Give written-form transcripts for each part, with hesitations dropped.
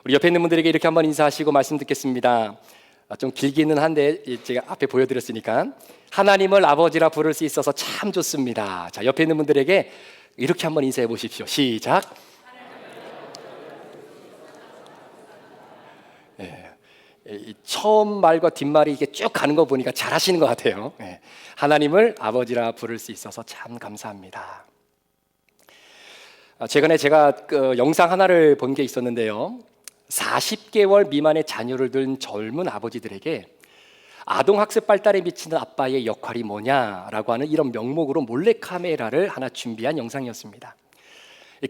우리 옆에 있는 분들에게 이렇게 한번 인사하시고 말씀 듣겠습니다. 좀 길기는 한데 제가 앞에 보여드렸으니까 하나님을 아버지라 부를 수 있어서 참 좋습니다. 자, 옆에 있는 분들에게 이렇게 한번 인사해 보십시오. 시작. 처음 말과 뒷말이 이게 쭉 가는 거 보니까 잘하시는 것 같아요. 하나님을 아버지라 부를 수 있어서 참 감사합니다. 최근에 제가 영상 하나를 본 게 있었는데요. 40개월 미만의 자녀를 둔 젊은 아버지들에게 아동학습 발달에 미치는 아빠의 역할이 뭐냐라고 하는 이런 명목으로 몰래카메라를 하나 준비한 영상이었습니다.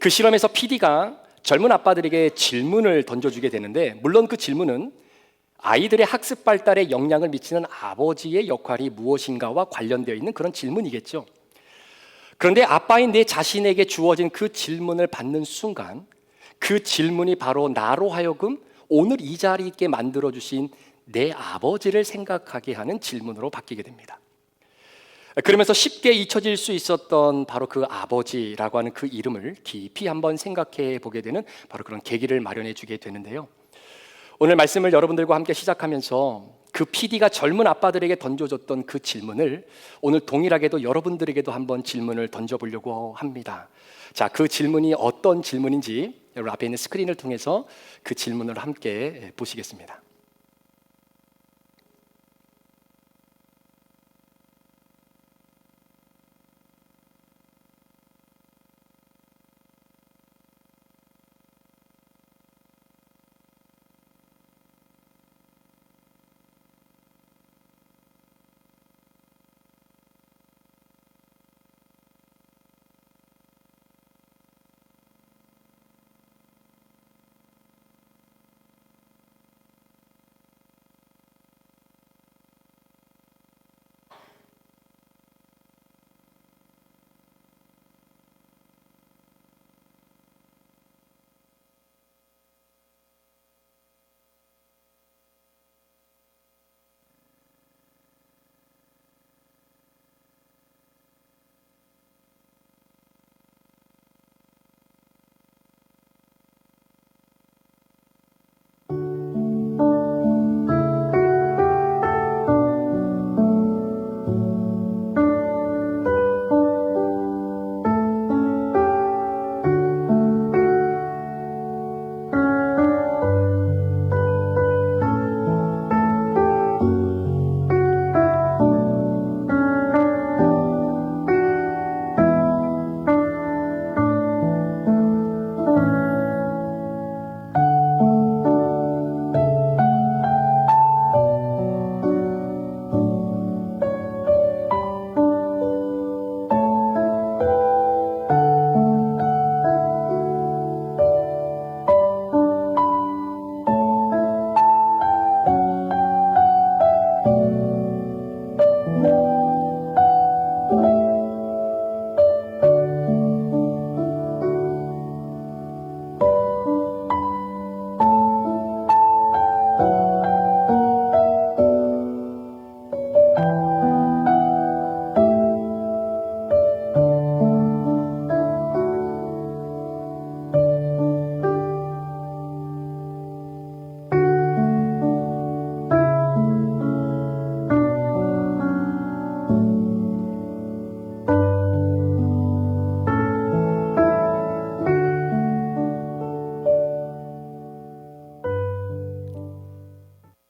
그 실험에서 PD가 젊은 아빠들에게 질문을 던져주게 되는데, 물론 그 질문은 아이들의 학습 발달에 영향을 미치는 아버지의 역할이 무엇인가와 관련되어 있는 그런 질문이겠죠. 그런데 아빠인 내 자신에게 주어진 그 질문을 받는 순간, 그 질문이 바로 나로 하여금 오늘 이 자리에 있게 만들어주신 내 아버지를 생각하게 하는 질문으로 바뀌게 됩니다. 그러면서 쉽게 잊혀질 수 있었던 바로 그 아버지라고 하는 그 이름을 깊이 한번 생각해 보게 되는 바로 그런 계기를 마련해 주게 되는데요. 오늘 말씀을 여러분들과 함께 시작하면서 그 PD가 젊은 아빠들에게 던져줬던 그 질문을 오늘 동일하게도 여러분들에게도 한번 질문을 던져보려고 합니다. 자, 그 질문이 어떤 질문인지 여러분 앞에 있는 스크린을 통해서 그 질문을 함께 보시겠습니다.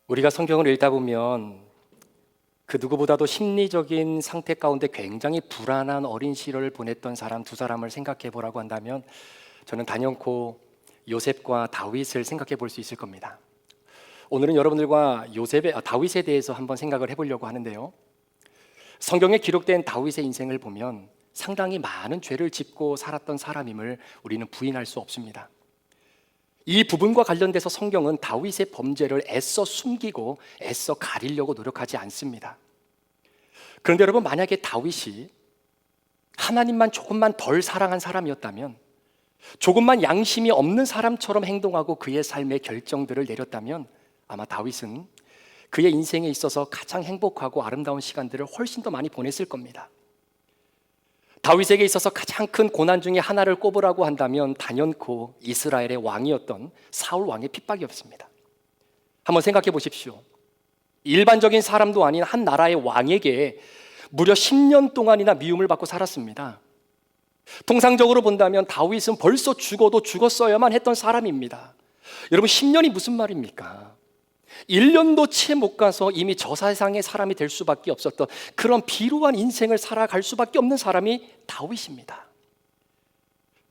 우리가 성경을 읽다 보면 그 누구보다도 심리적인 상태 가운데 굉장히 불안한 어린 시절을 보냈던 사람 두 사람을 생각해 보라고 한다면 저는 단연코 요셉과 다윗을 생각해 볼 수 있을 겁니다. 오늘은 여러분들과 다윗에 대해서 한번 생각을 해보려고 하는데요. 성경에 기록된 다윗의 인생을 보면 상당히 많은 죄를 짓고 살았던 사람임을 우리는 부인할 수 없습니다. 이 부분과 관련돼서 성경은 다윗의 범죄를 애써 숨기고 애써 가리려고 노력하지 않습니다. 그런데 여러분, 만약에 다윗이 하나님만 조금만 덜 사랑한 사람이었다면, 조금만 양심이 없는 사람처럼 행동하고 그의 삶의 결정들을 내렸다면 아마 다윗은 그의 인생에 있어서 가장 행복하고 아름다운 시간들을 훨씬 더 많이 보냈을 겁니다. 다윗에게 있어서 가장 큰 고난 중에 하나를 꼽으라고 한다면 단연코 이스라엘의 왕이었던 사울 왕의 핍박이었습니다. 한번 생각해 보십시오. 일반적인 사람도 아닌 한 나라의 왕에게 무려 10년 동안이나 미움을 받고 살았습니다. 통상적으로 본다면 다윗은 벌써 죽어도 죽었어야만 했던 사람입니다. 여러분, 10년이 무슨 말입니까? 1년도 채 못 가서 이미 저 세상의 사람이 될 수밖에 없었던 그런 비루한 인생을 살아갈 수밖에 없는 사람이 다윗입니다.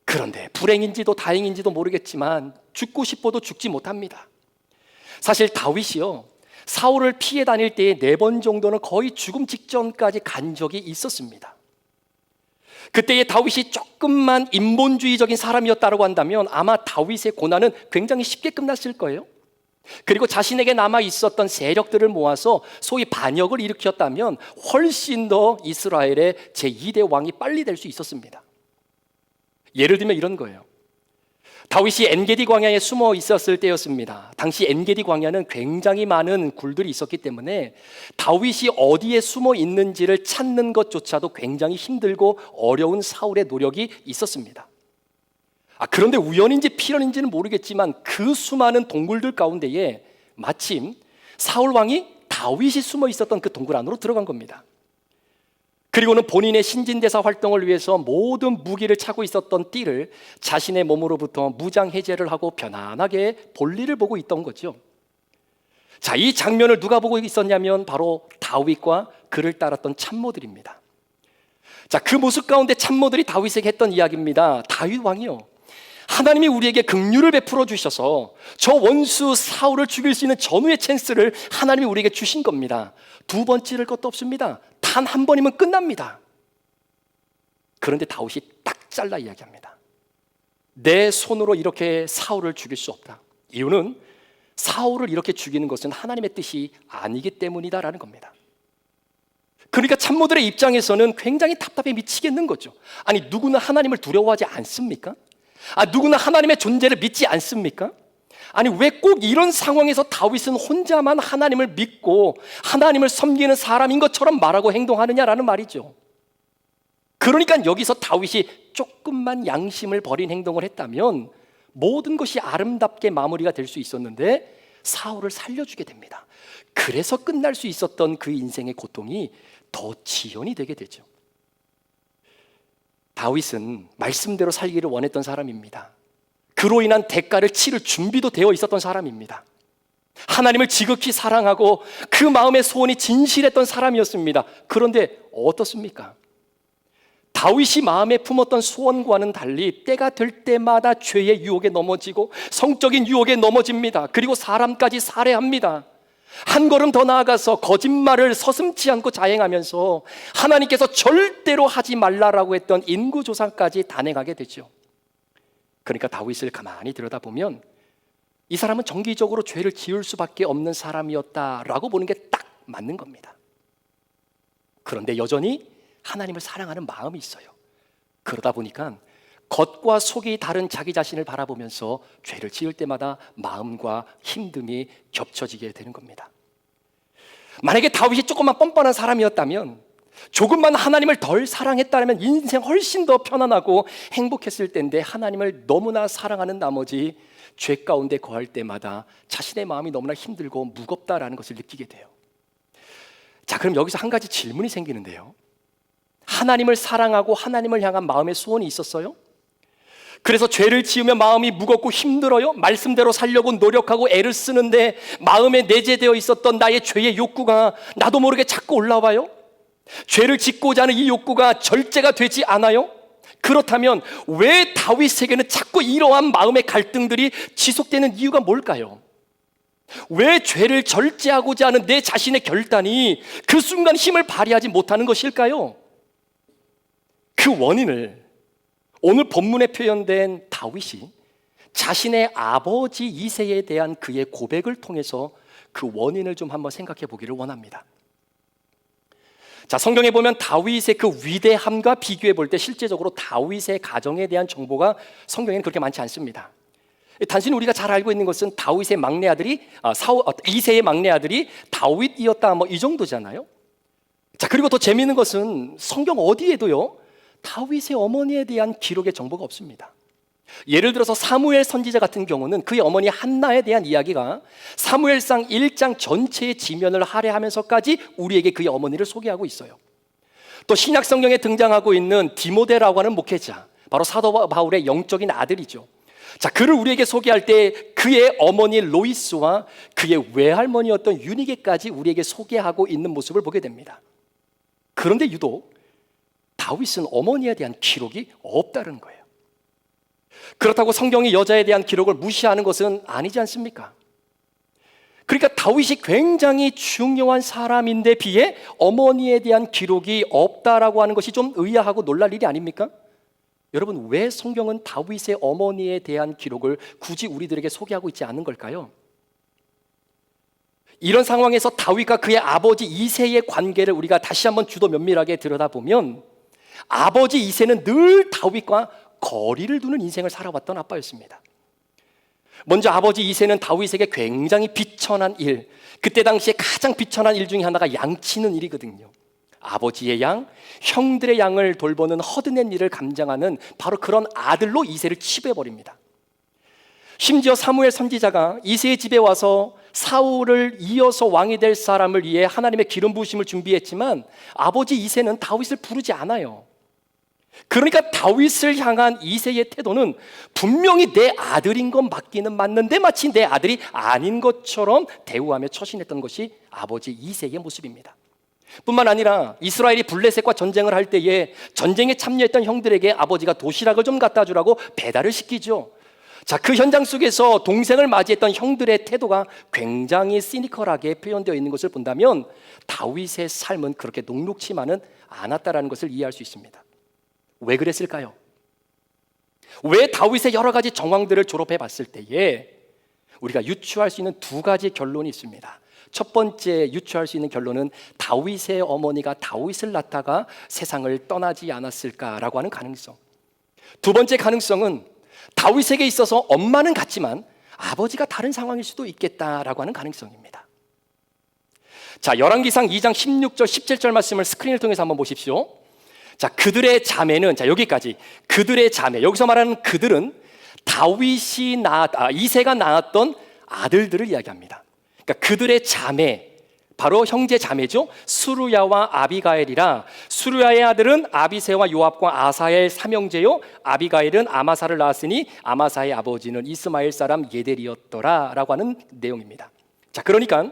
그런데 불행인지도 다행인지도 모르겠지만 죽고 싶어도 죽지 못합니다. 사실 다윗이요, 사울을 피해 다닐 때에 4번 정도는 거의 죽음 직전까지 간 적이 있었습니다. 그때의 다윗이 조금만 인본주의적인 사람이었다고 한다면 아마 다윗의 고난은 굉장히 쉽게 끝났을 거예요. 그리고 자신에게 남아 있었던 세력들을 모아서 소위 반역을 일으켰다면 훨씬 더 이스라엘의 제2대 왕이 빨리 될 수 있었습니다. 예를 들면 이런 거예요. 다윗이 엔게디 광야에 숨어 있었을 때였습니다. 당시 엔게디 광야는 굉장히 많은 굴들이 있었기 때문에 다윗이 어디에 숨어 있는지를 찾는 것조차도 굉장히 힘들고 어려운 사울의 노력이 있었습니다. 그런데 우연인지 필연인지는 모르겠지만 그 수많은 동굴들 가운데에 마침 사울 왕이 다윗이 숨어 있었던 그 동굴 안으로 들어간 겁니다. 그리고는 본인의 신진대사 활동을 위해서 모든 무기를 차고 있었던 띠를 자신의 몸으로부터 무장 해제를 하고 편안하게 볼일을 보고 있던 거죠. 자, 이 장면을 누가 보고 있었냐면 바로 다윗과 그를 따랐던 참모들입니다. 자, 그 모습 가운데 참모들이 다윗에게 했던 이야기입니다. 다윗 왕이요, 하나님이 우리에게 긍휼을 베풀어 주셔서 저 원수 사울을 죽일 수 있는 전후의 찬스를 하나님이 우리에게 주신 겁니다. 2번 찌를 것도 없습니다. 단 한 번이면 끝납니다. 그런데 다윗이 딱 잘라 이야기합니다. 내 손으로 이렇게 사울을 죽일 수 없다. 이유는 사울을 이렇게 죽이는 것은 하나님의 뜻이 아니기 때문이다라는 겁니다. 그러니까 참모들의 입장에서는 굉장히 답답해 미치겠는 거죠. 아니, 누구는 하나님을 두려워하지 않습니까? 누구나 하나님의 존재를 믿지 않습니까? 아니, 왜 꼭 이런 상황에서 다윗은 혼자만 하나님을 믿고 하나님을 섬기는 사람인 것처럼 말하고 행동하느냐라는 말이죠. 그러니까 여기서 다윗이 조금만 양심을 버린 행동을 했다면 모든 것이 아름답게 마무리가 될 수 있었는데 사울을 살려주게 됩니다. 그래서 끝날 수 있었던 그 인생의 고통이 더 지연이 되게 되죠. 다윗은 말씀대로 살기를 원했던 사람입니다. 그로 인한 대가를 치를 준비도 되어 있었던 사람입니다. 하나님을 지극히 사랑하고 그 마음의 소원이 진실했던 사람이었습니다. 그런데 어떻습니까? 다윗이 마음에 품었던 소원과는 달리 때가 될 때마다 죄의 유혹에 넘어지고 성적인 유혹에 넘어집니다. 그리고 사람까지 살해합니다. 한 걸음 더 나아가서 거짓말을 서슴지 않고 자행하면서 하나님께서 절대로 하지 말라라고 했던 인구조사까지 단행하게 되죠. 그러니까 다윗을 가만히 들여다보면 이 사람은 정기적으로 죄를 지을 수밖에 없는 사람이었다라고 보는 게 딱 맞는 겁니다. 그런데 여전히 하나님을 사랑하는 마음이 있어요. 그러다 보니까 겉과 속이 다른 자기 자신을 바라보면서 죄를 지을 때마다 마음과 힘듦이 겹쳐지게 되는 겁니다. 만약에 다윗이 조금만 뻔뻔한 사람이었다면, 조금만 하나님을 덜 사랑했다면 인생 훨씬 더 편안하고 행복했을 텐데 하나님을 너무나 사랑하는 나머지 죄 가운데 거할 때마다 자신의 마음이 너무나 힘들고 무겁다라는 것을 느끼게 돼요. 자, 그럼 여기서 한 가지 질문이 생기는데요. 하나님을 사랑하고 하나님을 향한 마음의 소원이 있었어요? 그래서 죄를 지으면 마음이 무겁고 힘들어요? 말씀대로 살려고 노력하고 애를 쓰는데 마음에 내재되어 있었던 나의 죄의 욕구가 나도 모르게 자꾸 올라와요? 죄를 짓고자 하는 이 욕구가 절제가 되지 않아요? 그렇다면 왜 다윗에게는 자꾸 이러한 마음의 갈등들이 지속되는 이유가 뭘까요? 왜 죄를 절제하고자 하는 내 자신의 결단이 그 순간 힘을 발휘하지 못하는 것일까요? 그 원인을 오늘 본문에 표현된 다윗이 자신의 아버지 이새에 대한 그의 고백을 통해서 그 원인을 좀 한번 생각해 보기를 원합니다. 자, 성경에 보면 다윗의 그 위대함과 비교해 볼 때 실제적으로 다윗의 가정에 대한 정보가 성경에는 그렇게 많지 않습니다. 단순히 우리가 잘 알고 있는 것은 다윗의 막내 아들이 이새의 막내 아들이 다윗이었다, 이 정도잖아요. 자, 그리고 더 재미있는 것은 성경 어디에도요 다윗의 어머니에 대한 기록의 정보가 없습니다. 예를 들어서 사무엘 선지자 같은 경우는 그의 어머니 한나에 대한 이야기가 사무엘상 1장 전체의 지면을 할애하면서까지 우리에게 그의 어머니를 소개하고 있어요. 또 신약 성경에 등장하고 있는 디모데라고 하는 목회자, 바로 사도 바울의 영적인 아들이죠. 자, 그를 우리에게 소개할 때 그의 어머니 로이스와 그의 외할머니였던 유니게까지 우리에게 소개하고 있는 모습을 보게 됩니다. 그런데 유독 다윗은 어머니에 대한 기록이 없다는 거예요. 그렇다고 성경이 여자에 대한 기록을 무시하는 것은 아니지 않습니까? 그러니까 다윗이 굉장히 중요한 사람인데 비해 어머니에 대한 기록이 없다라고 하는 것이 좀 의아하고 놀랄 일이 아닙니까? 여러분, 왜 성경은 다윗의 어머니에 대한 기록을 굳이 우리들에게 소개하고 있지 않는 걸까요? 이런 상황에서 다윗과 그의 아버지 이새의 관계를 우리가 다시 한번 주도 면밀하게 들여다보면 아버지 이새는 늘 다윗과 거리를 두는 인생을 살아왔던 아빠였습니다. 먼저 아버지 이새는 다윗에게 굉장히 비천한 일, 그때 당시에 가장 비천한 일 중에 하나가 양치는 일이거든요. 아버지의 양, 형들의 양을 돌보는 허드렛 일을 감당하는 바로 그런 아들로 이새를 치부해버립니다. 심지어 사무엘 선지자가 이새의 집에 와서 사울을 이어서 왕이 될 사람을 위해 하나님의 기름 부으심을 준비했지만 아버지 이새는 다윗을 부르지 않아요. 그러니까 다윗을 향한 이새의 태도는 분명히 내 아들인 건 맞기는 맞는데 마치 내 아들이 아닌 것처럼 대우하며 처신했던 것이 아버지 이새의 모습입니다. 뿐만 아니라 이스라엘이 블레셋과 전쟁을 할 때에 전쟁에 참여했던 형들에게 아버지가 도시락을 좀 갖다 주라고 배달을 시키죠. 자, 그 현장 속에서 동생을 맞이했던 형들의 태도가 굉장히 시니컬하게 표현되어 있는 것을 본다면 다윗의 삶은 그렇게 녹록치만은 않았다라는 것을 이해할 수 있습니다. 왜 그랬을까요? 왜 다윗의 여러 가지 정황들을 졸업해 봤을 때에 우리가 유추할 수 있는 두 가지 결론이 있습니다. 첫 번째 유추할 수 있는 결론은 다윗의 어머니가 다윗을 낳다가 세상을 떠나지 않았을까라고 하는 가능성. 두 번째 가능성은 다윗에게 있어서 엄마는 같지만 아버지가 다른 상황일 수도 있겠다라고 하는 가능성입니다. 자, 열왕기상 2장 16절 17절 말씀을 스크린을 통해서 한번 보십시오. 자, 그들의 자매는, 자, 여기까지 그들의 자매, 여기서 말하는 그들은 이새가 낳았던 아들들을 이야기합니다. 그러니까 그들의 자매, 바로 형제 자매죠. 수루야와 아비가엘이라. 수루야의 아들은 아비새와 요압과 아사엘 삼형제요, 아비가엘은 아마사를 낳았으니 아마사의 아버지는 이스마엘 사람 예델이었더라 라고 하는 내용입니다. 자, 그러니까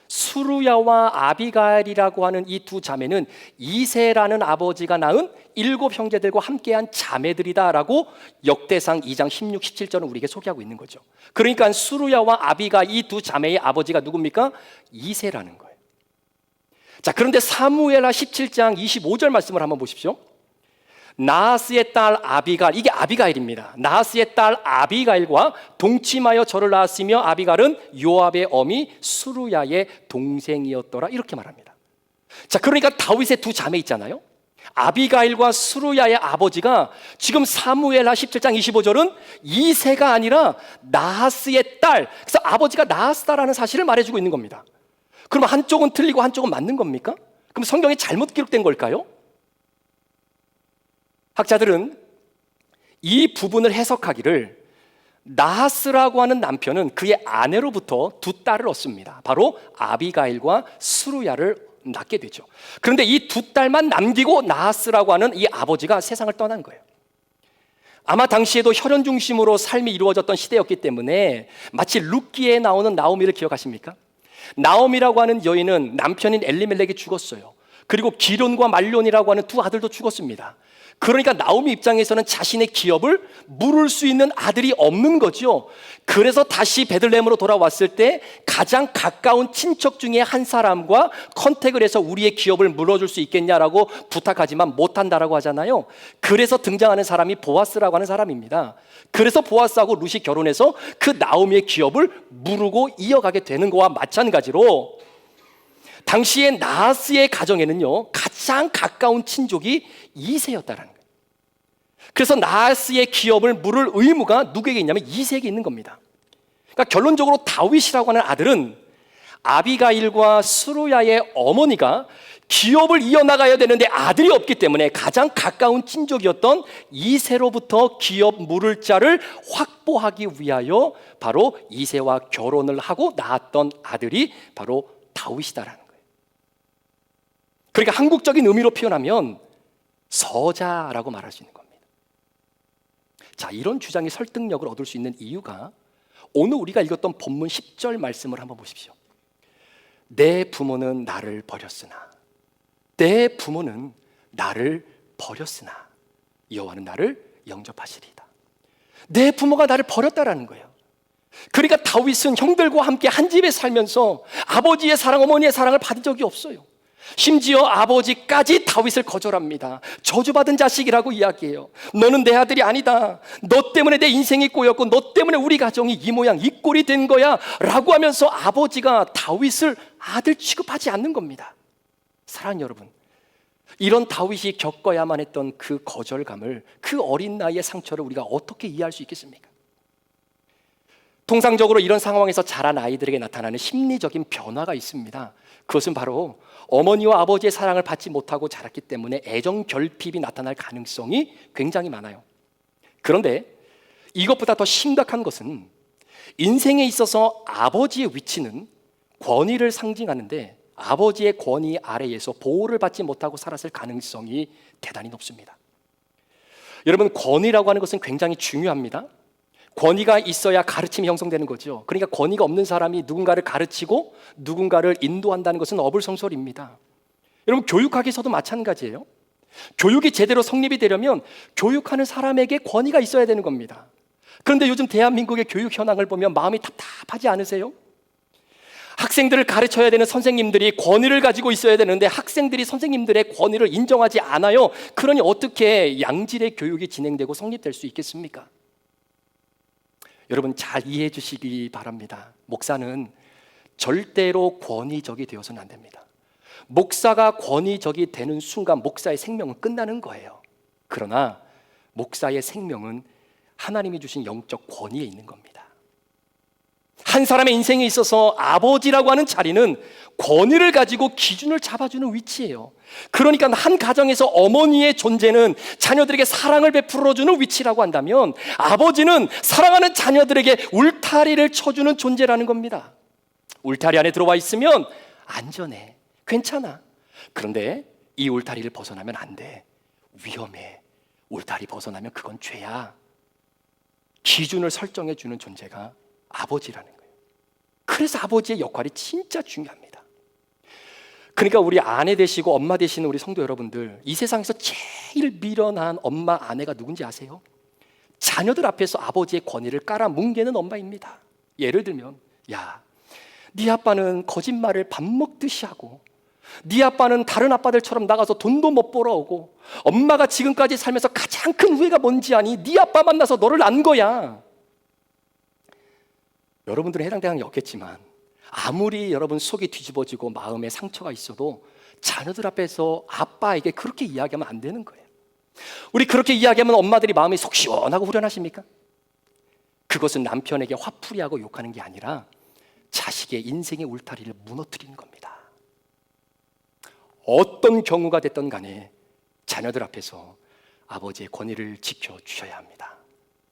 수루야와 아비가엘이라고 하는 이 두 자매는 이새라는 아버지가 낳은 7 형제들과 함께한 자매들이다라고 역대상 2장 16, 17절은 우리에게 소개하고 있는 거죠. 그러니까 수루야와 아비가 이 두 자매의 아버지가 누굽니까? 이새라는 거예요. 자, 그런데 사무엘하 17장 25절 말씀을 한번 보십시오. 나하스의 딸 아비가일, 이게 아비가일입니다. 나하스의 딸 아비가일과 동침하여 저를 낳았으며 아비가일은 요압의 어미 수루야의 동생이었더라, 이렇게 말합니다. 자, 그러니까 다윗의 두 자매 있잖아요. 아비가일과 수루야의 아버지가 지금 사무엘하 17장 25절은 이새가 아니라 나하스의 딸, 그래서 아버지가 나하스다라는 사실을 말해주고 있는 겁니다. 그럼 한쪽은 틀리고 한쪽은 맞는 겁니까? 그럼 성경이 잘못 기록된 걸까요? 학자들은 이 부분을 해석하기를 나하스라고 하는 남편은 그의 아내로부터 두 딸을 얻습니다. 바로 아비가일과 수루야를 낳게 되죠. 그런데 이 두 딸만 남기고 나하스라고 하는 이 아버지가 세상을 떠난 거예요. 아마 당시에도 혈연 중심으로 삶이 이루어졌던 시대였기 때문에 마치 룻기에 나오는 나오미를 기억하십니까? 나오미라고 하는 여인은 남편인 엘리멜렉이 죽었어요. 그리고 기론과 말론이라고 하는 두 아들도 죽었습니다. 그러니까 나오미 입장에서는 자신의 기업을 물을 수 있는 아들이 없는 거죠. 그래서 다시 베들레헴으로 돌아왔을 때 가장 가까운 친척 중에 한 사람과 컨택을 해서 우리의 기업을 물어줄 수 있겠냐라고 부탁하지만 못한다라고 하잖아요. 그래서 등장하는 사람이 보아스라고 하는 사람입니다. 그래서 보아스하고 룻이 결혼해서 그 나오미의 기업을 물고 이어가게 되는 거와 마찬가지로 당시에 나하스의 가정에는요, 가장 가까운 친족이 이새였다라는 거예요. 그래서 나하스의 기업을 물을 의무가 누구에게 있냐면 이새에게 있는 겁니다. 그러니까 결론적으로 다윗이라고 하는 아들은 아비가일과 스루야의 어머니가 기업을 이어나가야 되는데 아들이 없기 때문에 가장 가까운 친족이었던 이새로부터 기업 물을 자를 확보하기 위하여 바로 이새와 결혼을 하고 낳았던 아들이 바로 다윗이다라는 거예요. 그러니까 한국적인 의미로 표현하면 서자라고 말할 수 있는 겁니다. 자, 이런 주장의 설득력을 얻을 수 있는 이유가 오늘 우리가 읽었던 본문 10절 말씀을 한번 보십시오. 내 부모는 나를 버렸으나 내 부모는 나를 버렸으나 여호와는 나를 영접하시리이다. 내 부모가 나를 버렸다라는 거예요. 그러니까 다윗은 형들과 함께 한 집에 살면서 아버지의 사랑, 어머니의 사랑을 받은 적이 없어요. 심지어 아버지까지 다윗을 거절합니다. 저주받은 자식이라고 이야기해요. 너는 내 아들이 아니다. 너 때문에 내 인생이 꼬였고 너 때문에 우리 가정이 이 모양 이 꼴이 된 거야 라고 하면서 아버지가 다윗을 아들 취급하지 않는 겁니다. 사랑하는 여러분, 이런 다윗이 겪어야만 했던 그 거절감을, 그 어린 나이의 상처를 우리가 어떻게 이해할 수 있겠습니까? 통상적으로 이런 상황에서 자란 아이들에게 나타나는 심리적인 변화가 있습니다. 그것은 바로 어머니와 아버지의 사랑을 받지 못하고 자랐기 때문에 애정 결핍이 나타날 가능성이 굉장히 많아요. 그런데 이것보다 더 심각한 것은 인생에 있어서 아버지의 위치는 권위를 상징하는데 아버지의 권위 아래에서 보호를 받지 못하고 살았을 가능성이 대단히 높습니다. 여러분, 권위라고 하는 것은 굉장히 중요합니다. 권위가 있어야 가르침이 형성되는 거죠. 그러니까 권위가 없는 사람이 누군가를 가르치고 누군가를 인도한다는 것은 어불성설입니다. 여러분, 교육학에서도 마찬가지예요. 교육이 제대로 성립이 되려면 교육하는 사람에게 권위가 있어야 되는 겁니다. 그런데 요즘 대한민국의 교육 현황을 보면 마음이 답답하지 않으세요? 학생들을 가르쳐야 되는 선생님들이 권위를 가지고 있어야 되는데 학생들이 선생님들의 권위를 인정하지 않아요. 그러니 어떻게 양질의 교육이 진행되고 성립될 수 있겠습니까? 여러분, 잘 이해해 주시기 바랍니다. 목사는 절대로 권위적이 되어서는 안 됩니다. 목사가 권위적이 되는 순간 목사의 생명은 끝나는 거예요. 그러나 목사의 생명은 하나님이 주신 영적 권위에 있는 겁니다. 한 사람의 인생에 있어서 아버지라고 하는 자리는 권위를 가지고 기준을 잡아주는 위치예요. 그러니까 한 가정에서 어머니의 존재는 자녀들에게 사랑을 베풀어주는 위치라고 한다면 아버지는 사랑하는 자녀들에게 울타리를 쳐주는 존재라는 겁니다. 울타리 안에 들어와 있으면 안전해, 괜찮아. 그런데 이 울타리를 벗어나면 안 돼, 위험해. 울타리 벗어나면 그건 죄야. 기준을 설정해 주는 존재가 아버지라는 거예요. 그래서 아버지의 역할이 진짜 중요합니다. 그러니까 우리 아내 되시고 엄마 되시는 우리 성도 여러분들, 이 세상에서 제일 미련한 엄마, 아내가 누군지 아세요? 자녀들 앞에서 아버지의 권위를 깔아뭉개는 엄마입니다. 예를 들면, 야, 네 아빠는 거짓말을 밥 먹듯이 하고 네 아빠는 다른 아빠들처럼 나가서 돈도 못 벌어오고 엄마가 지금까지 살면서 가장 큰 후회가 뭔지 아니? 네 아빠 만나서 너를 낳은 거야. 여러분들은 해당 대상이 없겠지만 아무리 여러분 속이 뒤집어지고 마음에 상처가 있어도 자녀들 앞에서 아빠에게 그렇게 이야기하면 안 되는 거예요. 우리 그렇게 이야기하면 엄마들이 마음이 속 시원하고 후련하십니까? 그것은 남편에게 화풀이하고 욕하는 게 아니라 자식의 인생의 울타리를 무너뜨리는 겁니다. 어떤 경우가 됐든 간에 자녀들 앞에서 아버지의 권위를 지켜주셔야 합니다.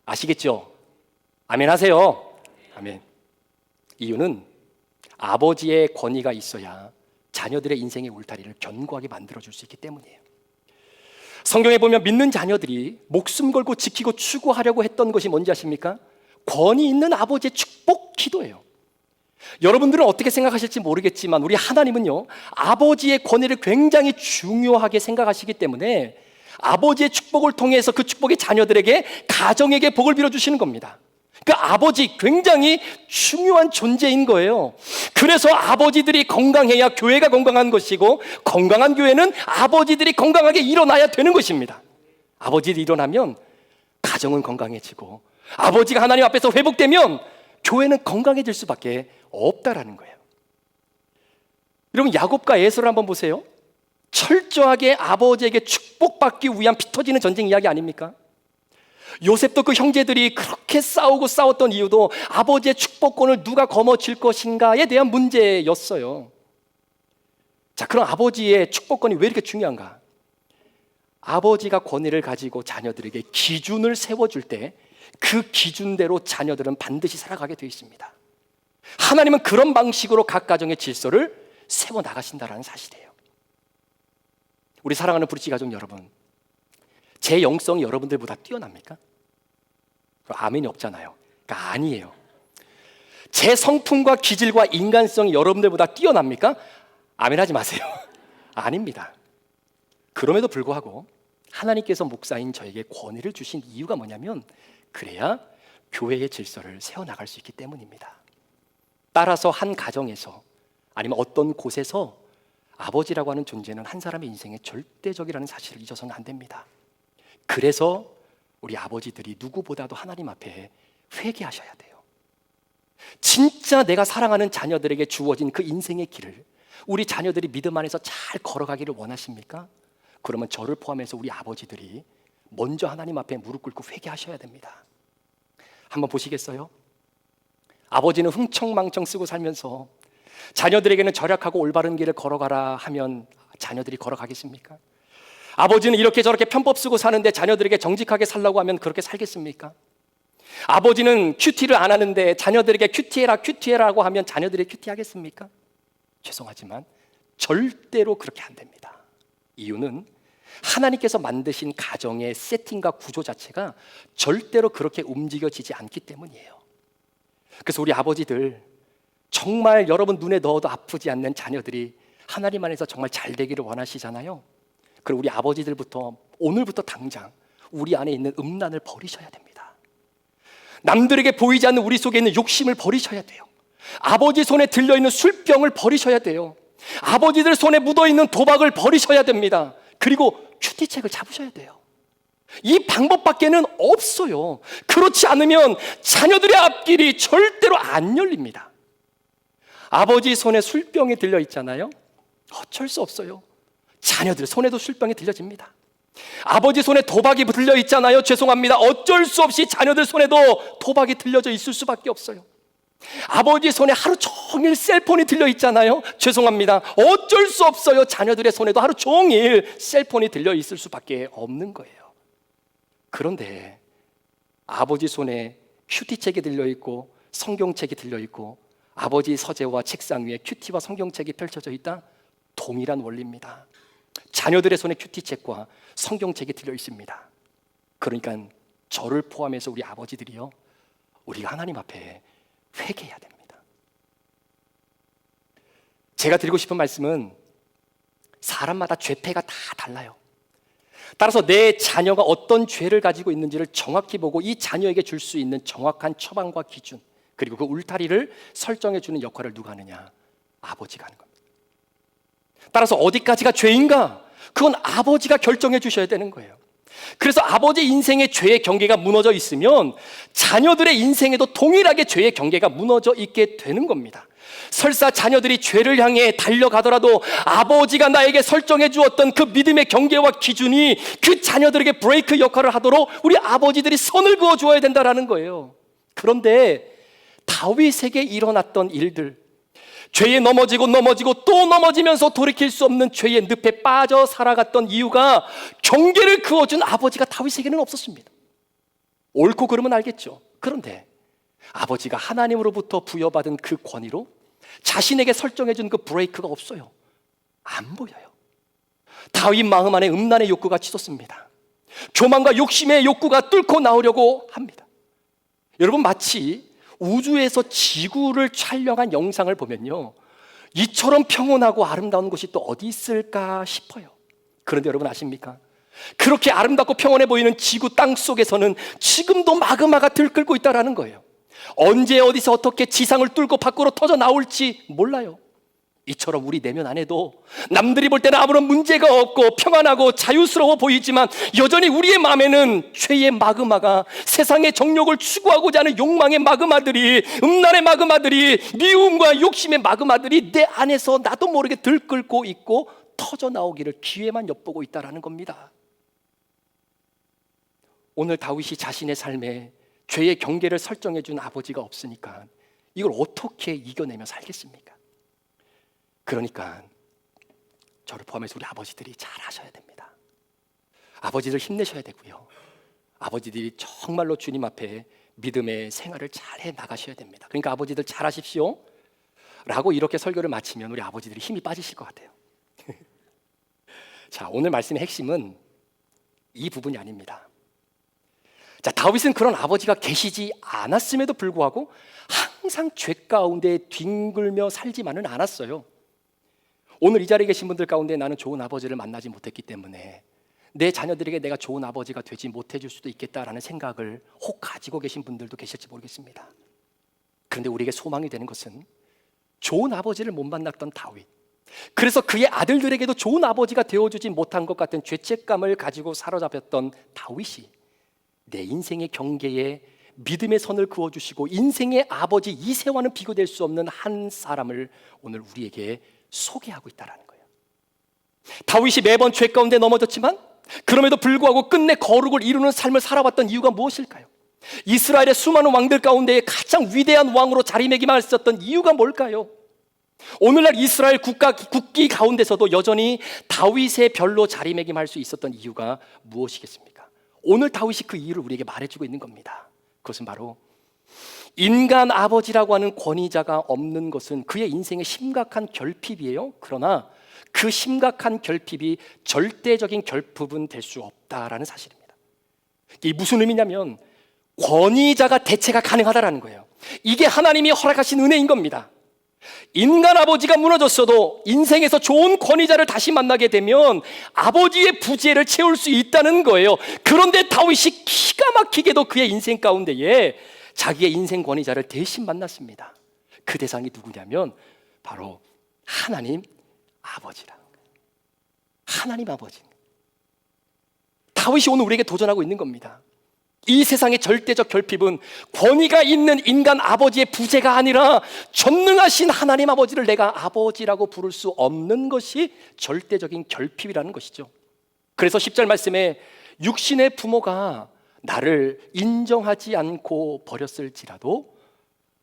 아시겠죠? 아멘 하세요. 아멘. 이유는 아버지의 권위가 있어야 자녀들의 인생의 울타리를 견고하게 만들어줄 수 있기 때문이에요. 성경에 보면 믿는 자녀들이 목숨 걸고 지키고 추구하려고 했던 것이 뭔지 아십니까? 권위 있는 아버지의 축복 기도예요. 여러분들은 어떻게 생각하실지 모르겠지만 우리 하나님은요, 아버지의 권위를 굉장히 중요하게 생각하시기 때문에 아버지의 축복을 통해서 그 축복이 자녀들에게, 가정에게 복을 빌어주시는 겁니다. 그 아버지 굉장히 중요한 존재인 거예요. 그래서 아버지들이 건강해야 교회가 건강한 것이고 건강한 교회는 아버지들이 건강하게 일어나야 되는 것입니다. 아버지들이 일어나면 가정은 건강해지고 아버지가 하나님 앞에서 회복되면 교회는 건강해질 수밖에 없다라는 거예요. 여러분, 야곱과 에서를 한번 보세요. 철저하게 아버지에게 축복받기 위한 피 터지는 전쟁 이야기 아닙니까? 요셉도 그 형제들이 그렇게 싸웠던 이유도 아버지의 축복권을 누가 거머쥘 것인가에 대한 문제였어요. 자, 그럼 아버지의 축복권이 왜 이렇게 중요한가? 아버지가 권위를 가지고 자녀들에게 기준을 세워줄 때 그 기준대로 자녀들은 반드시 살아가게 되어 있습니다. 하나님은 그런 방식으로 각 가정의 질서를 세워나가신다는 사실이에요. 우리 사랑하는 브릿지 가족 여러분, 제 영성이 여러분들보다 뛰어납니까? 아멘이 없잖아요. 그러니까 아니에요. 제 성품과 기질과 인간성이 여러분들보다 뛰어납니까? 아멘 하지 마세요. 아닙니다. 그럼에도 불구하고 하나님께서 목사인 저에게 권위를 주신 이유가 뭐냐면, 그래야 교회의 질서를 세워나갈 수 있기 때문입니다. 따라서 한 가정에서 아니면 어떤 곳에서 아버지라고 하는 존재는 한 사람의 인생에 절대적이라는 사실을 잊어서는 안 됩니다. 그래서 우리 아버지들이 누구보다도 하나님 앞에 회개하셔야 돼요. 진짜 내가 사랑하는 자녀들에게 주어진 그 인생의 길을 우리 자녀들이 믿음 안에서 잘 걸어가기를 원하십니까? 그러면 저를 포함해서 우리 아버지들이 먼저 하나님 앞에 무릎 꿇고 회개하셔야 됩니다. 한번 보시겠어요? 아버지는 흥청망청 쓰고 살면서 자녀들에게는 절약하고 올바른 길을 걸어가라 하면 자녀들이 걸어가겠습니까? 아버지는 이렇게 저렇게 편법 쓰고 사는데 자녀들에게 정직하게 살라고 하면 그렇게 살겠습니까? 아버지는 큐티를 안 하는데 자녀들에게 큐티해라고 하면 자녀들이 큐티하겠습니까? 죄송하지만 절대로 그렇게 안 됩니다. 이유는 하나님께서 만드신 가정의 세팅과 구조 자체가 절대로 그렇게 움직여지지 않기 때문이에요. 그래서 우리 아버지들, 정말 여러분 눈에 넣어도 아프지 않는 자녀들이 하나님 안에서 정말 잘 되기를 원하시잖아요. 그리고 우리 아버지들부터 오늘부터 당장 우리 안에 있는 음란을 버리셔야 됩니다. 남들에게 보이지 않는 우리 속에 있는 욕심을 버리셔야 돼요. 아버지 손에 들려있는 술병을 버리셔야 돼요. 아버지들 손에 묻어있는 도박을 버리셔야 됩니다. 그리고 큐티책을 잡으셔야 돼요. 이 방법밖에는 없어요. 그렇지 않으면 자녀들의 앞길이 절대로 안 열립니다. 아버지 손에 술병이 들려있잖아요. 어쩔 수 없어요. 자녀들 손에도 술병이 들려집니다. 아버지 손에 도박이 들려있잖아요. 죄송합니다. 어쩔 수 없이 자녀들 손에도 도박이 들려져 있을 수밖에 없어요. 아버지 손에 하루 종일 셀폰이 들려있잖아요. 죄송합니다. 어쩔 수 없어요. 자녀들의 손에도 하루 종일 셀폰이 들려있을 수밖에 없는 거예요. 그런데 아버지 손에 큐티책이 들려있고 성경책이 들려있고 아버지 서재와 책상 위에 큐티와 성경책이 펼쳐져 있다? 동일한 원리입니다. 자녀들의 손에 큐티책과 성경책이 들려있습니다. 그러니까 저를 포함해서 우리 아버지들이요, 우리가 하나님 앞에 회개해야 됩니다. 제가 드리고 싶은 말씀은 사람마다 죄패가 다 달라요. 따라서 내 자녀가 어떤 죄를 가지고 있는지를 정확히 보고 이 자녀에게 줄 수 있는 정확한 처방과 기준, 그리고 그 울타리를 설정해 주는 역할을 누가 하느냐? 아버지가 하는 겁니다. 따라서 어디까지가 죄인가? 그건 아버지가 결정해 주셔야 되는 거예요. 그래서 아버지 인생의 죄의 경계가 무너져 있으면 자녀들의 인생에도 동일하게 죄의 경계가 무너져 있게 되는 겁니다. 설사 자녀들이 죄를 향해 달려가더라도 아버지가 나에게 설정해 주었던 그 믿음의 경계와 기준이 그 자녀들에게 브레이크 역할을 하도록 우리 아버지들이 선을 그어 주어야 된다는 거예요. 그런데 다윗에게 일어났던 일들, 죄에 넘어지고 또 넘어지면서 돌이킬 수 없는 죄의 늪에 빠져 살아갔던 이유가 경계를 그어준 아버지가 다윗에게는 없었습니다. 옳고 그름은 알겠죠. 그런데 아버지가 하나님으로부터 부여받은 그 권위로 자신에게 설정해준 그 브레이크가 없어요. 안 보여요. 다윗 마음 안에 음란의 욕구가 치솟습니다. 교만과 욕심의 욕구가 뚫고 나오려고 합니다. 여러분, 마치 우주에서 지구를 촬영한 영상을 보면요, 이처럼 평온하고 아름다운 곳이 또 어디 있을까 싶어요. 그런데 여러분 아십니까? 그렇게 아름답고 평온해 보이는 지구 땅 속에서는 지금도 마그마가 들끓고 있다는 거예요. 언제 어디서 어떻게 지상을 뚫고 밖으로 터져 나올지 몰라요. 이처럼 우리 내면 안에도 남들이 볼 때는 아무런 문제가 없고 평안하고 자유스러워 보이지만 여전히 우리의 마음에는 죄의 마그마가, 세상의 정욕을 추구하고자 하는 욕망의 마그마들이, 음란의 마그마들이, 미움과 욕심의 마그마들이 내 안에서 나도 모르게 들끓고 있고 터져 나오기를 기회만 엿보고 있다는 겁니다. 오늘 다윗이 자신의 삶에 죄의 경계를 설정해 준 아버지가 없으니까 이걸 어떻게 이겨내며 살겠습니까? 그러니까 저를 포함해서 우리 아버지들이 잘 하셔야 됩니다. 아버지들 힘내셔야 되고요. 아버지들이 정말로 주님 앞에 믿음의 생활을 잘해 나가셔야 됩니다. 그러니까 아버지들 잘하십시오 라고 이렇게 설교를 마치면 우리 아버지들이 힘이 빠지실 것 같아요. 자, 오늘 말씀의 핵심은 이 부분이 아닙니다. 자, 다윗은 그런 아버지가 계시지 않았음에도 불구하고 항상 죄 가운데 뒹굴며 살지만은 않았어요. 오늘 이 자리에 계신 분들 가운데 나는 좋은 아버지를 만나지 못했기 때문에 내 자녀들에게 내가 좋은 아버지가 되지 못해줄 수도 있겠다라는 생각을 혹 가지고 계신 분들도 계실지 모르겠습니다. 그런데 우리에게 소망이 되는 것은 좋은 아버지를 못 만났던 다윗, 그래서 그의 아들들에게도 좋은 아버지가 되어주지 못한 것 같은 죄책감을 가지고 사로잡혔던 다윗이 내 인생의 경계에 믿음의 선을 그어주시고 인생의 아버지 이새와는 비교될 수 없는 한 사람을 오늘 우리에게 소개하고 있다는 거예요. 다윗이 매번 죄 가운데 넘어졌지만 그럼에도 불구하고 끝내 거룩을 이루는 삶을 살아왔던 이유가 무엇일까요? 이스라엘의 수많은 왕들 가운데 가장 위대한 왕으로 자리매김할 수 있었던 이유가 뭘까요? 오늘날 이스라엘 국기 가운데서도 여전히 다윗의 별로 자리매김할 수 있었던 이유가 무엇이겠습니까? 오늘 다윗이 그 이유를 우리에게 말해주고 있는 겁니다. 그것은 바로 인간 아버지라고 하는 권위자가 없는 것은 그의 인생의 심각한 결핍이에요. 그러나 그 심각한 결핍이 절대적인 결핍은 될 수 없다라는 사실입니다. 이게 무슨 의미냐면 권위자가 대체가 가능하다라는 거예요. 이게 하나님이 허락하신 은혜인 겁니다. 인간 아버지가 무너졌어도 인생에서 좋은 권위자를 다시 만나게 되면 아버지의 부재를 채울 수 있다는 거예요. 그런데 다윗이 기가 막히게도 그의 인생 가운데에 자기의 인생 권위자를 대신 만났습니다. 그 대상이 누구냐면 바로 하나님 아버지라는 거예요. 하나님 아버지. 다윗이 오늘 우리에게 도전하고 있는 겁니다. 이 세상의 절대적 결핍은 권위가 있는 인간 아버지의 부재가 아니라 전능하신 하나님 아버지를 내가 아버지라고 부를 수 없는 것이 절대적인 결핍이라는 것이죠. 그래서 10절 말씀에 육신의 부모가 나를 인정하지 않고 버렸을지라도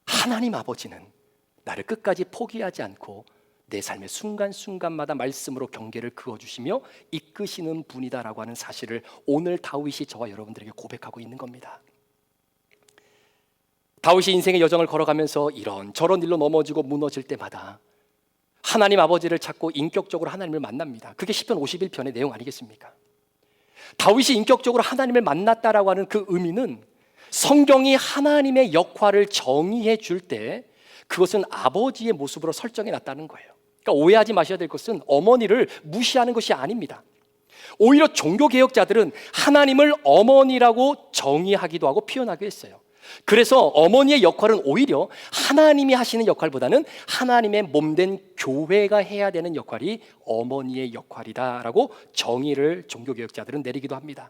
하나님 아버지는 나를 끝까지 포기하지 않고 내 삶의 순간순간마다 말씀으로 경계를 그어주시며 이끄시는 분이다라고 하는 사실을 오늘 다윗이 저와 여러분들에게 고백하고 있는 겁니다. 다윗이 인생의 여정을 걸어가면서 이런 저런 일로 넘어지고 무너질 때마다 하나님 아버지를 찾고 인격적으로 하나님을 만납니다. 그게 시편 51편의 내용 아니겠습니까? 다윗이 인격적으로 하나님을 만났다라고 하는 그 의미는 성경이 하나님의 역할을 정의해 줄 때 그것은 아버지의 모습으로 설정해 놨다는 거예요. 그러니까 오해하지 마셔야 될 것은 어머니를 무시하는 것이 아닙니다. 오히려 종교개혁자들은 하나님을 어머니라고 정의하기도 하고 표현하기도 했어요. 그래서 어머니의 역할은 오히려 하나님이 하시는 역할보다는 하나님의 몸된 교회가 해야 되는 역할이 어머니의 역할이다라고 정의를 종교개혁자들은 내리기도 합니다.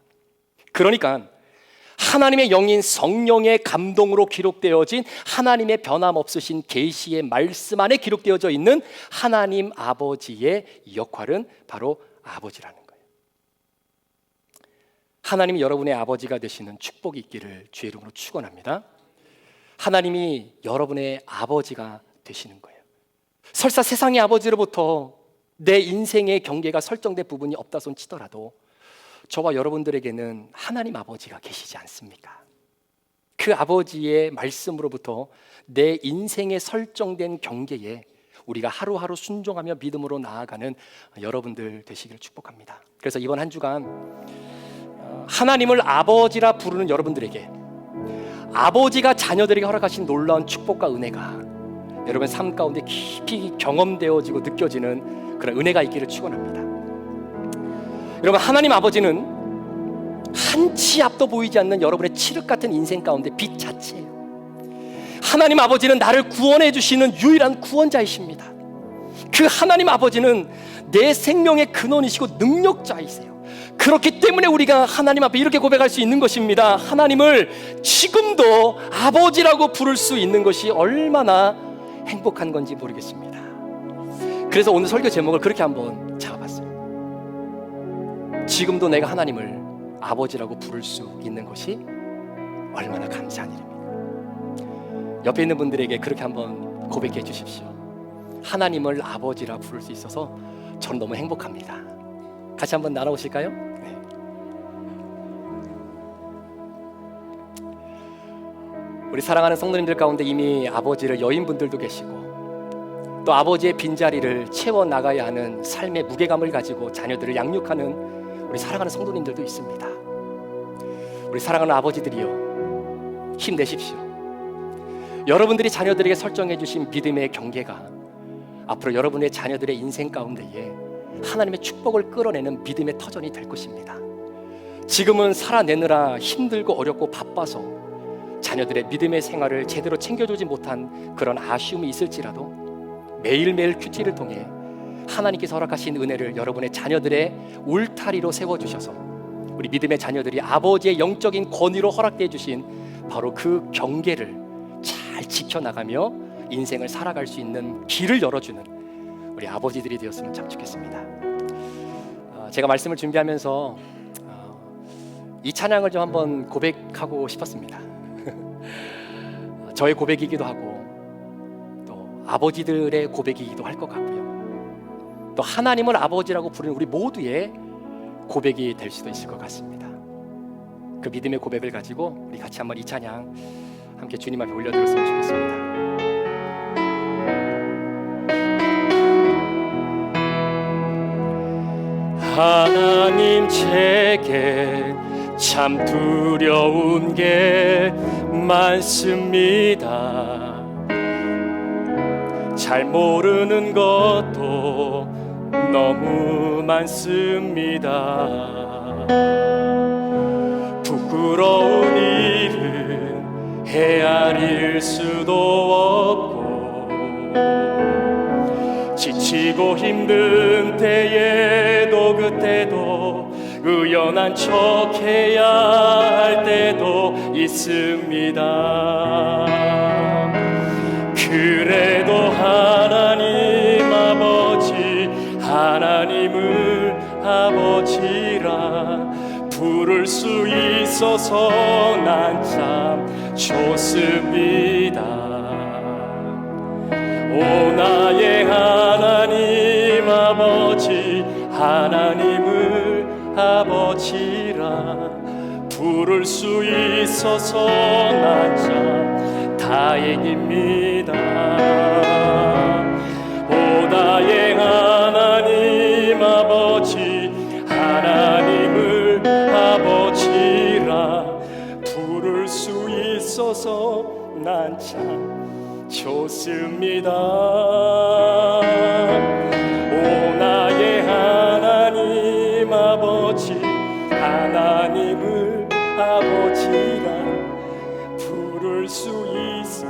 그러니까 하나님의 영인 성령의 감동으로 기록되어진 하나님의 변함없으신 계시의 말씀 안에 기록되어져 있는 하나님 아버지의 역할은 바로 아버지라는 거예요. 하나님이 여러분의 아버지가 되시는 축복이 있기를 주의 이름으로 축원합니다. 하나님이 여러분의 아버지가 되시는 거예요. 설사 세상의 아버지로부터 내 인생의 경계가 설정된 부분이 없다 손 치더라도 저와 여러분들에게는 하나님 아버지가 계시지 않습니까? 그 아버지의 말씀으로부터 내 인생에 설정된 경계에 우리가 하루하루 순종하며 믿음으로 나아가는 여러분들 되시기를 축복합니다. 그래서 이번 한 주간 하나님을 아버지라 부르는 여러분들에게 아버지가 자녀들에게 허락하신 놀라운 축복과 은혜가 여러분 삶 가운데 깊이 경험되어지고 느껴지는 그런 은혜가 있기를 축원합니다. 여러분, 하나님 아버지는 한치 앞도 보이지 않는 여러분의 칠흑 같은 인생 가운데 빛 자체예요. 하나님 아버지는 나를 구원해 주시는 유일한 구원자이십니다. 그 하나님 아버지는 내 생명의 근원이시고 능력자이세요. 그렇기 때문에 우리가 하나님 앞에 이렇게 고백할 수 있는 것입니다. 하나님을 지금도 아버지라고 부를 수 있는 것이 얼마나 행복한 건지 모르겠습니다. 그래서 오늘 설교 제목을 그렇게 한번 잡아봤어요. 지금도 내가 하나님을 아버지라고 부를 수 있는 것이 얼마나 감사한 일입니까? 옆에 있는 분들에게 그렇게 한번 고백해 주십시오. 하나님을 아버지라 부를 수 있어서 저는 너무 행복합니다. 같이 한번 나눠보실까요? 네. 우리 사랑하는 성도님들 가운데 이미 아버지를 여인분들도 계시고, 또 아버지의 빈자리를 채워나가야 하는 삶의 무게감을 가지고 자녀들을 양육하는 우리 사랑하는 성도님들도 있습니다. 우리 사랑하는 아버지들이요, 힘내십시오. 여러분들이 자녀들에게 설정해 주신 믿음의 경계가 앞으로 여러분의 자녀들의 인생 가운데에 하나님의 축복을 끌어내는 믿음의 터전이 될 것입니다. 지금은 살아내느라 힘들고 어렵고 바빠서 자녀들의 믿음의 생활을 제대로 챙겨주지 못한 그런 아쉬움이 있을지라도 매일매일 큐티를 통해 하나님께서 허락하신 은혜를 여러분의 자녀들의 울타리로 세워주셔서 우리 믿음의 자녀들이 아버지의 영적인 권위로 허락되어 주신 바로 그 경계를 잘 지켜나가며 인생을 살아갈 수 있는 길을 열어주는 우리 아버지들이 되었으면 참 좋겠습니다. 제가 말씀을 준비하면서 이 찬양을 좀 한번 고백하고 싶었습니다. 저의 고백이기도 하고 또 아버지들의 고백이기도 할 것 같고요, 또 하나님을 아버지라고 부르는 우리 모두의 고백이 될 수도 있을 것 같습니다. 그 믿음의 고백을 가지고 우리 같이 한번 이 찬양 함께 주님 앞에 올려드렸으면 좋겠습니다. 하나님 제게 참 두려운 게 많습니다. 잘 모르는 것도 너무 많습니다. 부끄러운 일은 헤아릴 수도 없고, 지치고 힘든 때에도 그때도 의연한 척해야 할 때도 있습니다. 그래도 하나님 아버지, 하나님을 아버지라 부를 수 있어서 난 참 좋습니다. 오 나의 하나님 아버지, 하나님을 아버지라 부를 수 있어서 난 참 다행입니다. 오 나의 하나님 아버지, 하나님을 아버지라 부를 수 있어서 난 참 좋습니다. 오 나의 하나님 아버지, 하나님을 아버지라 부를 수 있어.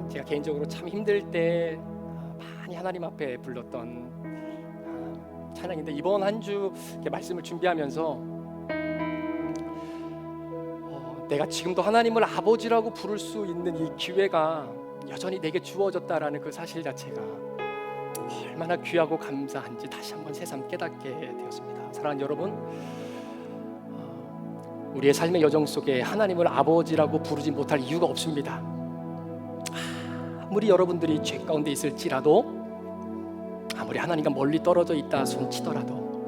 제가 개인적으로 참 힘들 때 많이 하나님 앞에 불렀던 찬양인데, 이번 한 주 말씀을 준비하면서 내가 지금도 하나님을 아버지라고 부를 수 있는 이 기회가 여전히 내게 주어졌다라는 그 사실 자체가 얼마나 귀하고 감사한지 다시 한번 새삼 깨닫게 되었습니다. 사랑하는 여러분, 우리의 삶의 여정 속에 하나님을 아버지라고 부르지 못할 이유가 없습니다. 아무리 여러분들이 죄 가운데 있을지라도, 아무리 하나님과 멀리 떨어져 있다 손치더라도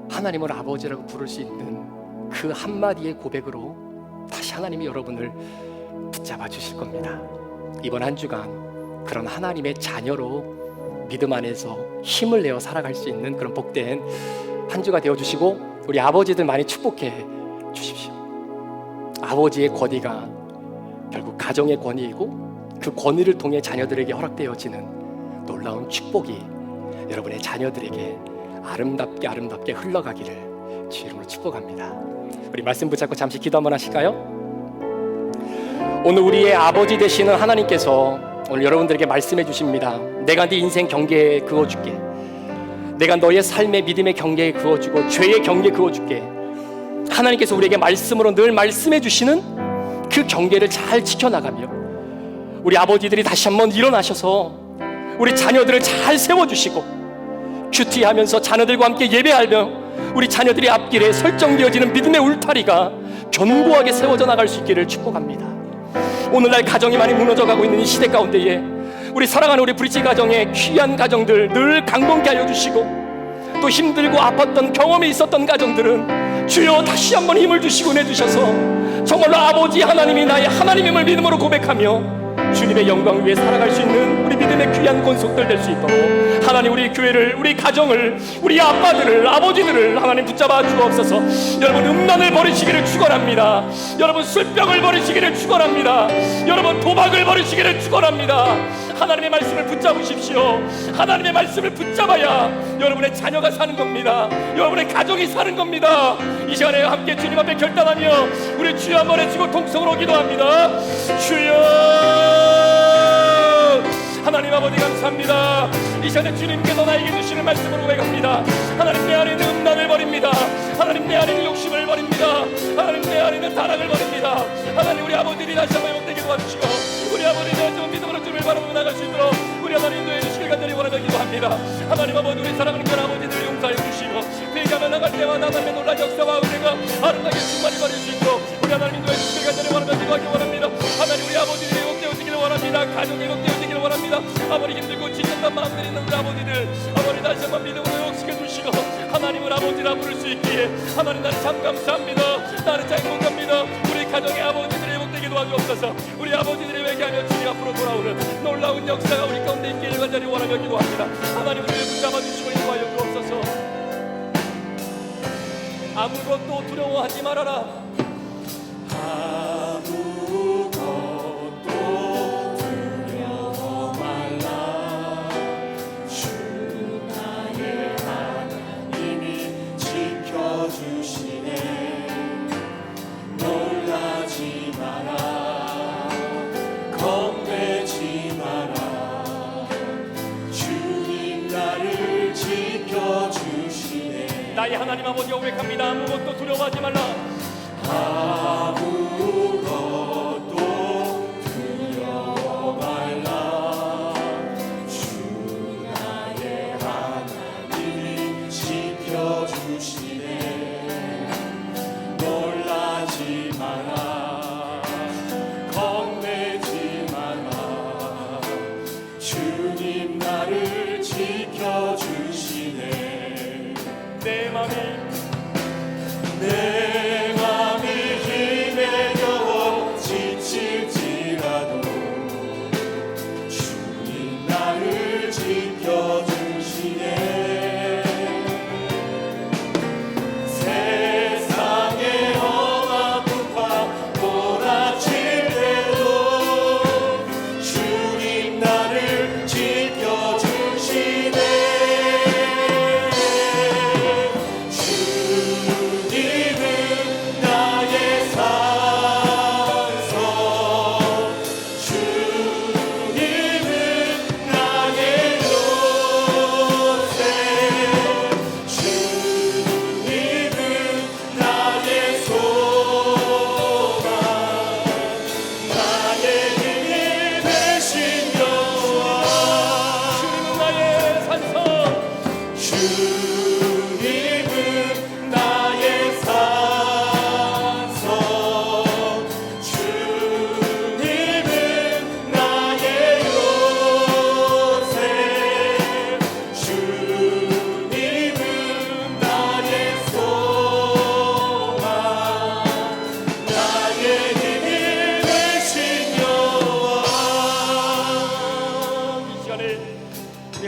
하나님을 아버지라고 부를 수 있는 그 한마디의 고백으로 다시 하나님이 여러분을 붙잡아 주실 겁니다. 이번 한 주간 그런 하나님의 자녀로 믿음 안에서 힘을 내어 살아갈 수 있는 그런 복된 한 주가 되어주시고, 우리 아버지들 많이 축복해 주십시오. 아버지의 권위가 결국 가정의 권위이고, 그 권위를 통해 자녀들에게 허락되어지는 놀라운 축복이 여러분의 자녀들에게 아름답게 흘러가기를 주 이름으로 축복합니다. 우리 말씀 붙잡고 잠시 기도 한번 하실까요? 오늘 우리의 아버지 되시는 하나님께서 오늘 여러분들에게 말씀해 주십니다. 내가 네 인생 경계에 그어줄게. 내가 너의 삶의 믿음의 경계에 그어주고 죄의 경계에 그어줄게. 하나님께서 우리에게 말씀으로 늘 말씀해 주시는 그 경계를 잘 지켜나가며 우리 아버지들이 다시 한번 일어나셔서 우리 자녀들을 잘 세워주시고 큐티하면서 자녀들과 함께 예배하며 우리 자녀들이 앞길에 설정되어지는 믿음의 울타리가 견고하게 세워져 나갈 수 있기를 축복합니다. 오늘날 가정이 많이 무너져가고 있는 이 시대 가운데에 우리 사랑하는 우리 브릿지 가정의 귀한 가정들 늘 강건케 하여 주시고, 또 힘들고 아팠던 경험이 있었던 가정들은 주여 다시 한번 힘을 주시고 내주셔서 정말로 아버지 하나님이 나의 하나님임을 믿음으로 고백하며 주님의 영광 위에 살아갈 수 있는 우리 믿음의 귀한 권속들 될 수 있도록 하나님, 우리 교회를, 우리 가정을, 우리 아빠들을, 아버지들을 하나님 붙잡아 주옵소서. 여러분, 음란을 버리시기를 축원합니다. 여러분, 술병을 버리시기를 축원합니다. 여러분, 도박을 버리시기를 축원합니다. 하나님의 말씀을 붙잡으십시오. 하나님의 말씀을 붙잡아야 여러분의 자녀가 사는 겁니다. 여러분의 가정이 사는 겁니다. 이 시간에 함께 주님 앞에 결단하며 우리 주여 한번 외치고 통성으로 기도합니다. 주여, 하나님 아버지 감사합니다. 이 시간에 주님께서 나에게 주시는 말씀으로 고백합니다. 하나님, 내 안에 있는 음란을 버립니다. 하나님, 내 안에 있는 욕심을 버립니다. 하나님, 내 안에 있는 타락을 버립니다. 하나님, 우리 아버지들이 다시 한번 회복되게 도와주시고 우리 아버지들은 좀 믿음으로 주님을 바라보고 나갈 수 있도록 우리 하나님 인도해 주시길 간절히 원하며 기도합니다. 하나님 아버지, 우리 사랑하는 그 아버지들을 용서해 주시고 회개하며 나갈 때마다 하나님의 놀란 역사와 은혜가 아름답게 충만히 버릴 수 있도록 우리 하나님 인도해 주시길 간절히 원하며 기도하기 원합니다. 하나님, 우리 아버지들이 회복되어지기를 원합니다. 가정이 회복되어지기를 원합니다. 아버지, 힘들고 지쳤던 마음들이 있는 우리 아버지들, 아버지 다시 한번 믿음으로 회복시켜 주시고 하나님을 아버지라 부를 수 있기에 하나님, 나는 참 감사합니다. 나는 참 행복합니다. 우리 가정의 아버지들이 회복되게 도와주옵소서. 우리 아버지들이 회개하며 주님 앞으로 돌아오는 놀라운 역사가 우리 가운데 있기를 간절히 원하며 기도합니다. 하나님, 우리를 붙잡아 주시고 인도하여 주옵소서. 아무것도 두려워하지 말아라. 나의 하나님 아버지가 고백합니다. 아무것도 두려워하지 말라. 아무것도 두려워 말라. 주 나의 하나님이 지켜주시네. 놀라지 마라. 겁내지 마라. 주님 나를 지켜주시네. 내 맘이 힘에 겨워 지칠지라도 주님 나를 지켜주시네. 세상의 험한 풍파 몰아칠 때도 주님 나를 지켜주시네.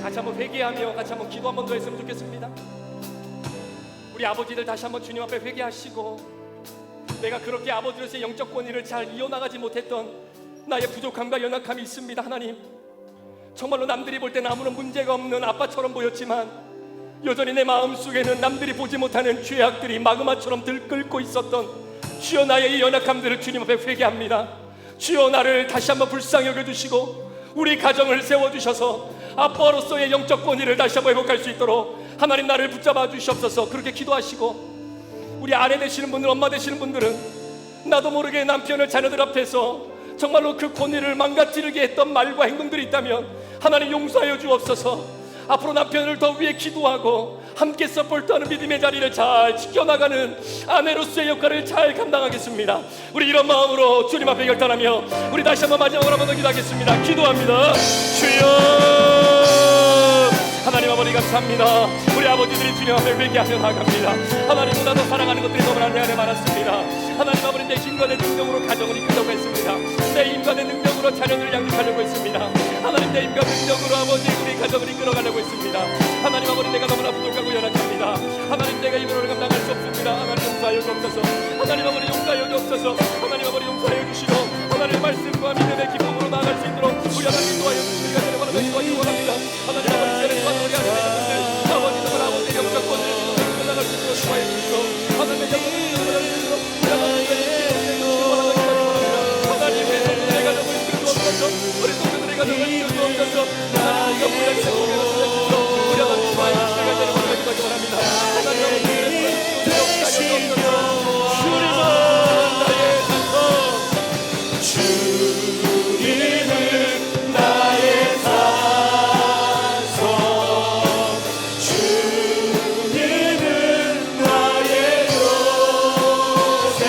같이 한번 회개하며 같이 한번 기도 한번 더 했으면 좋겠습니다. 우리 아버지들 다시 한번 주님 앞에 회개하시고, 내가 그렇게 아버지로서의 영적 권위를 잘 이어나가지 못했던 나의 부족함과 연약함이 있습니다. 하나님, 정말로 남들이 볼 때는 아무런 문제가 없는 아빠처럼 보였지만 여전히 내 마음속에는 남들이 보지 못하는 죄악들이 마그마처럼 들끓고 있었던 주여, 나의 이 연약함들을 주님 앞에 회개합니다. 주여, 나를 다시 한번 불쌍히 여겨주시고 우리 가정을 세워주셔서 아빠로서의 영적 권위를 다시 한번 회복할 수 있도록 하나님, 나를 붙잡아 주시옵소서. 그렇게 기도하시고, 우리 아내 되시는 분들, 엄마 되시는 분들은 나도 모르게 남편을 자녀들 앞에서 정말로 그 권위를 망가뜨리게 했던 말과 행동들이 있다면 하나님 용서하여 주옵소서. 앞으로 남편을 더 위해 기도하고 함께 서포트하는 믿음의 자리를 잘 지켜나가는 아내로서의 역할을 잘 감당하겠습니다. 우리 이런 마음으로 주님 앞에 결단하며 우리 다시 한번 마지막으로 한번 더 기도하겠습니다. 기도합니다. 주여, 하나님 아버지 감사합니다. 우리 아버지들이 주님 앞에 회개하며 나갑니다. 하나님보다 더 사랑하는 것들이 너무나 내 안에 많았습니다. 하나님 아버지, 내 힘과 내 능력으로 가정을 이끌려고 했습니다. 내 힘과 내 능력으로 자녀들을 양육하려고 했습니다. 하나님, 내 힘과 능력으로 아버지 우리 가정을 이끌어가려고 했습니다. 하나님 아버지, 내가 너무나 부족하고 연약합니다. 하나님, 내가 힘으로 감당할 수 없습니다. 하나님 용서하여 주옵소서. 하나님 아버지 용서하여 주옵소서. 하나님 아버지 용서하여 주시고 하나님의 말씀과 믿음의 기쁨으로 나아갈 수 있도록 우리 하나님 인도하여 주시기가 되는 바람에 도와주시기 원합니다. 하나님 아버지, 시간에 도와주 우리 하나님 아버지, 정말 아버지의 영적 권위를 믿음으로 나아갈 수 있도록 도와주여 주시고 하나님의 영적 권위를 나아갈 수 있도록 우리 하나님의 우리 가정을 이끌어 주옵소서. 우리 동료들의 가정을 이끌어 주옵소서. 하나님, 이가 우리에게 복을 주옵소서. 우리 하나님 인도하여 주시기가 되는 바람에 도와주시기 원합니다. 하나님 아버지, 주님은 나의 산성, 주님은 나의 산성, 주님은 나의 요새,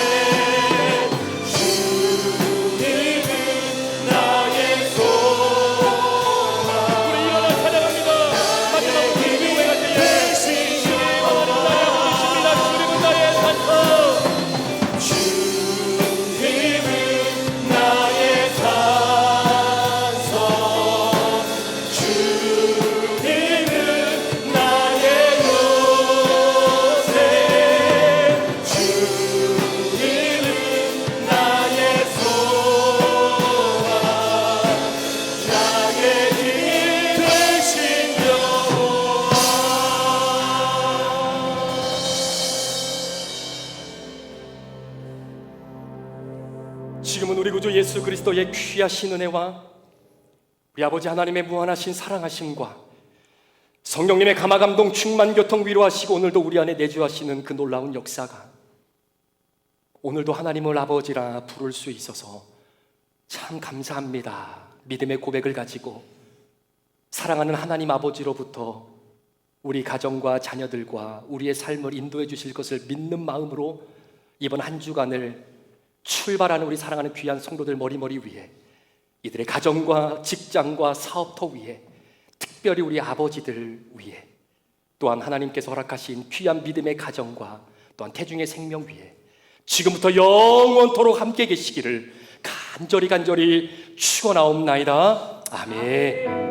주님은 나의 소망. 우리 일어나 찬양합니다. 마지막으로 우리 교회가 되어 주님 하나님 나의 아버지십니다. 주님은 나의 산성, 주님은 나의 산성, 주님은 나의 요새, 주님은 나의 소망, 나의 힘 되신 여호와. 지금은 우리 구주 예수 그리스도의 귀하신 은혜와 우리 아버지 하나님의 무한하신 사랑하심과 성령님의 감화감동 충만 교통 위로하시고 오늘도 우리 안에 내주하시는 그 놀라운 역사가 오늘도 하나님을 아버지라 부를 수 있어서 참 감사합니다. 믿음의 고백을 가지고 사랑하는 하나님 아버지로부터 우리 가정과 자녀들과 우리의 삶을 인도해 주실 것을 믿는 마음으로 이번 한 주간을 출발하는 우리 사랑하는 귀한 성도들 머리머리 위에, 이들의 가정과 직장과 사업터 위에, 특별히 우리 아버지들 위에, 또한 하나님께서 허락하신 귀한 믿음의 가정과 또한 태중의 생명 위에 지금부터 영원토록 함께 계시기를 간절히 축원하옵나이다. 아멘.